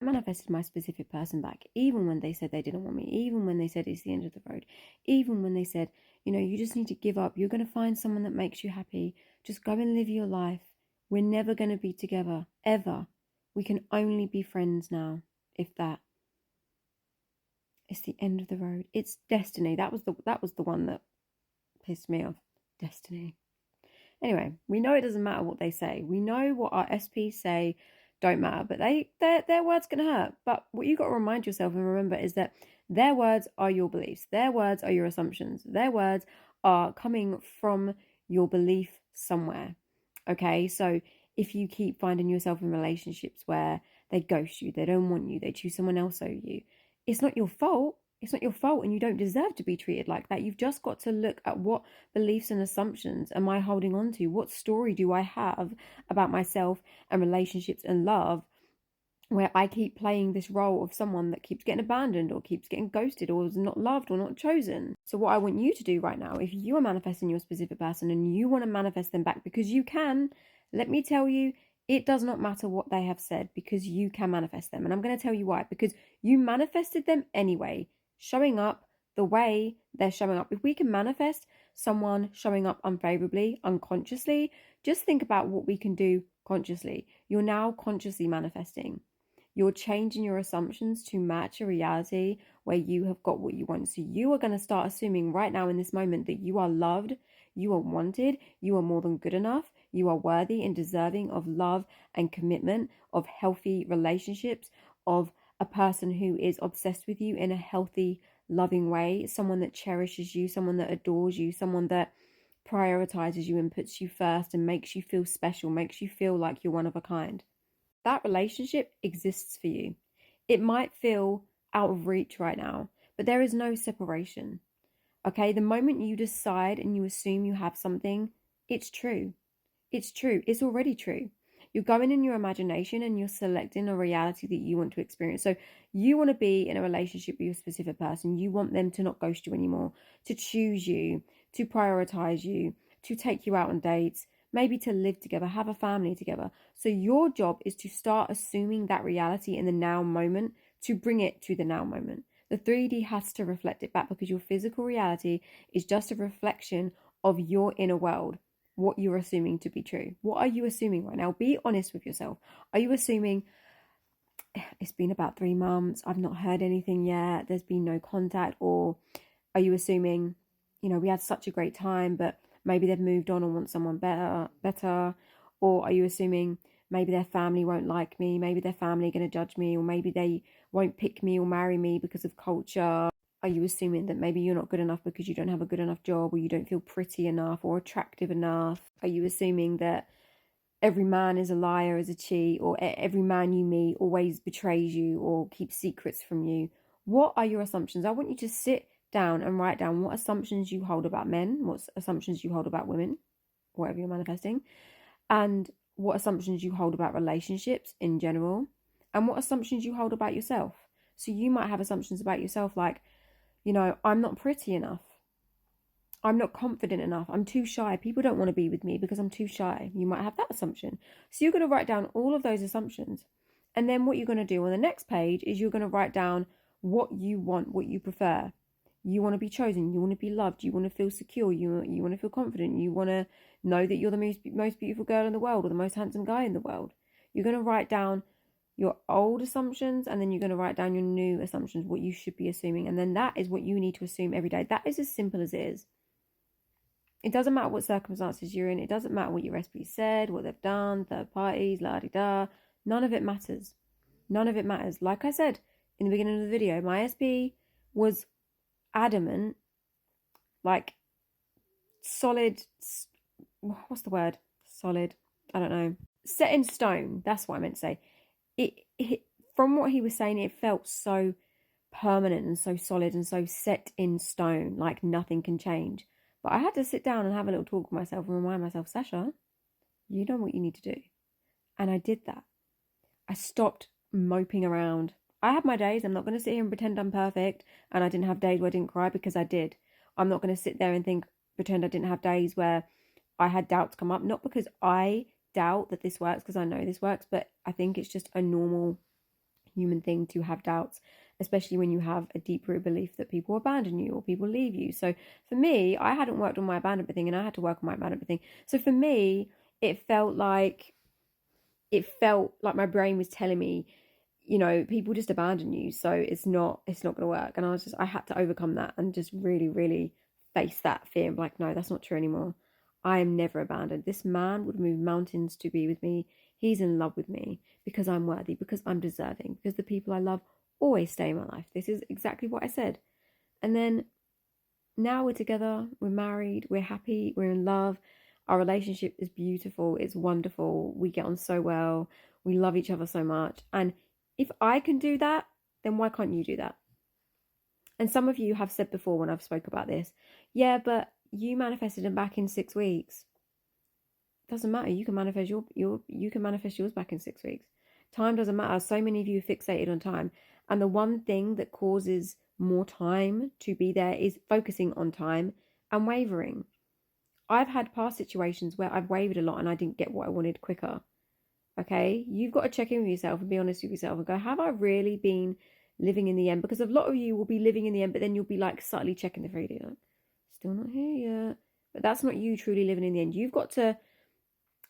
I manifested my specific person back, even when they said they didn't want me, even when they said it's the end of the road, even when they said, you just need to give up. You're going to find someone that makes you happy. Just go and live your life. We're never going to be together, ever. We can only be friends now, if that. It's the end of the road. It's destiny. That was the one that pissed me off. Destiny. Anyway, we know it doesn't matter what they say. We know what our SPs say don't matter, but their words can hurt. But what you got to remind yourself and remember is that their words are your beliefs. Their words are your assumptions. Their words are coming from your belief somewhere. Okay, so if you keep finding yourself in relationships where they ghost you, they don't want you, they choose someone else over you, it's not your fault. It's not your fault, and you don't deserve to be treated like that. You've just got to look at what beliefs and assumptions am I holding on to? What story do I have about myself and relationships and love where I keep playing this role of someone that keeps getting abandoned or keeps getting ghosted or is not loved or not chosen? So what I want you to do right now, if you are manifesting your specific person and you want to manifest them back, because you can, let me tell you, it does not matter what they have said, because you can manifest them. And I'm going to tell you why. Because you manifested them anyway, showing up the way they're showing up. If we can manifest someone showing up unfavorably, unconsciously, just think about what we can do consciously. You're now consciously manifesting. You're changing your assumptions to match a reality where you have got what you want. So you are going to start assuming right now in this moment that you are loved, you are wanted, you are more than good enough, you are worthy and deserving of love and commitment, of healthy relationships, of a person who is obsessed with you in a healthy, loving way, someone that cherishes you, someone that adores you, someone that prioritizes you and puts you first and makes you feel special, makes you feel like you're one of a kind. That relationship exists for you. It might feel out of reach right now, but there is no separation. Okay, the moment you decide and you assume you have something, it's true. It's true. It's already true. You're going in your imagination and you're selecting a reality that you want to experience. So you want to be in a relationship with your specific person. You want them to not ghost you anymore, to choose you, to prioritize you, to take you out on dates, maybe to live together, have a family together. So your job is to start assuming that reality in the now moment, to bring it to the now moment. The 3D has to reflect it back, because your physical reality is just a reflection of your inner world, what you're assuming to be true. What are you assuming right now? Be honest with yourself. Are you assuming it's been about 3 months, I've not heard anything yet, there's been no contact? Or are you assuming, we had such a great time, but maybe they've moved on and want someone better? Or are you assuming maybe their family won't like me, maybe their family are going to judge me, or maybe they won't pick me or marry me because of culture? Are you assuming that maybe you're not good enough because you don't have a good enough job, or you don't feel pretty enough or attractive enough? Are you assuming that every man is a liar, is a cheat, or every man you meet always betrays you or keeps secrets from you? What are your assumptions? I want you to sit down and write down what assumptions you hold about men, what assumptions you hold about women, whatever you're manifesting, and what assumptions you hold about relationships in general, and what assumptions you hold about yourself. So you might have assumptions about yourself like, I'm not pretty enough. I'm not confident enough. I'm too shy. People don't want to be with me because I'm too shy. You might have that assumption. So you're going to write down all of those assumptions. And then what you're going to do on the next page is you're going to write down what you want, what you prefer. You want to be chosen. You want to be loved. You want to feel secure. You want to feel confident. You want to know that you're the most beautiful girl in the world or the most handsome guy in the world. You're going to write down your old assumptions, and then you're going to write down your new assumptions, what you should be assuming. And then that is what you need to assume every day. That is as simple as it is. It doesn't matter what circumstances you're in. It doesn't matter what your SP said, what they've done, third parties, la-di-da. None of it matters. None of it matters. Like I said in the beginning of the video, my SP was adamant, like solid, what's the word? Solid, I don't know. Set in stone, that's what I meant to say. It from what he was saying, it felt so permanent and so solid and so set in stone, like nothing can change. But I had to sit down and have a little talk with myself and remind myself, Sasha, you know what you need to do. And I did that. I stopped moping around. I had my days. I'm not going to sit here and pretend I'm perfect. And I didn't have days where I didn't cry, because I did. I'm not going to sit there and pretend I didn't have days where I had doubts come up. Not because I doubt that this works, because I know this works, but I think it's just a normal human thing to have doubts, especially when you have a deep rooted belief that people abandon you or people leave you. So for me, I hadn't worked on my abandonment thing, and I had to work on my abandonment thing. So for me, it felt like my brain was telling me, people just abandon you, so it's not gonna work. And I had to overcome that and just really, really face that fear and be like, no, that's not true anymore. I am never abandoned. This man would move mountains to be with me. He's in love with me because I'm worthy, because I'm deserving, because the people I love always stay in my life. This is exactly what I said. And then now we're together, we're married, we're happy, we're in love. Our relationship is beautiful, it's wonderful. We get on so well, we love each other so much. And if I can do that, then why can't you do that? And some of you have said before when I've spoke about this, yeah, but you manifested them back in 6 weeks. Doesn't matter. You can manifest you can manifest yours back in 6 weeks. Time doesn't matter. So many of you are fixated on time. And the one thing that causes more time to be there is focusing on time and wavering. I've had past situations where I've wavered a lot and I didn't get what I wanted quicker. Okay? You've got to check in with yourself and be honest with yourself and go, have I really been living in the end? Because a lot of you will be living in the end, but then you'll be like subtly checking the 3D. Like, still not here yet. But that's not you truly living in the end. You've got to,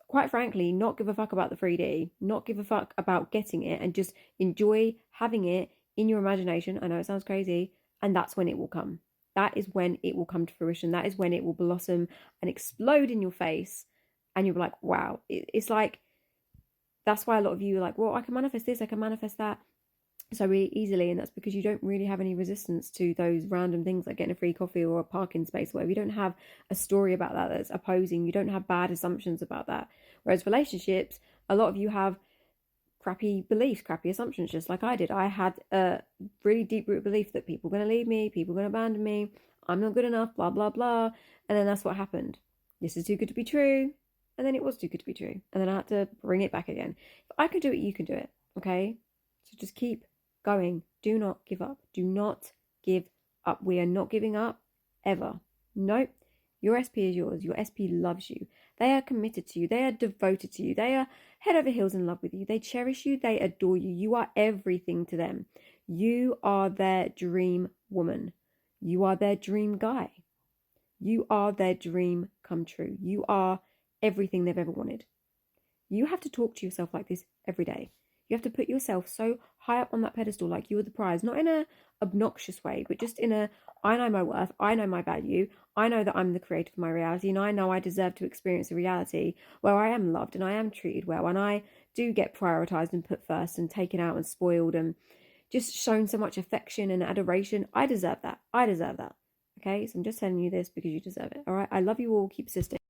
quite frankly, not give a fuck about the 3D, not give a fuck about getting it, and just enjoy having it in your imagination. I know it sounds crazy, and that's when it will come. That is when it will come to fruition. That is when it will blossom and explode in your face, and you'll be like, wow. It's like, that's why a lot of you are like, well, I can manifest this, I can manifest that so really easily, and that's because you don't really have any resistance to those random things like getting a free coffee or a parking space, whatever. You don't have a story about that that's opposing. You don't have bad assumptions about that. Whereas relationships, a lot of you have crappy beliefs, crappy assumptions, just like I did. I had a really deep root belief that people are going to leave me, people are going to abandon me, I'm not good enough, blah, blah, blah. And then that's what happened. This is too good to be true. And then it was too good to be true. And then I had to bring it back again. If I can do it, you can do it. Okay? So just keep going. Do not give up. Do not give up. We are not giving up ever. Nope. Your SP is yours. Your SP loves you. They are committed to you. They are devoted to you. They are head over heels in love with you. They cherish you. They adore you. You are everything to them. You are their dream woman. You are their dream guy. You are their dream come true. You are everything they've ever wanted. You have to talk to yourself like this every day. You have to put yourself so high up on that pedestal like you are the prize, not in a obnoxious way, but just in a, I know my worth, I know my value, I know that I'm the creator of my reality, and I know I deserve to experience a reality where I am loved and I am treated well, and I do get prioritized and put first and taken out and spoiled and just shown so much affection and adoration. I deserve that. I deserve that. Okay, so I'm just telling you this because you deserve it. All right, I love you all. Keep persisting.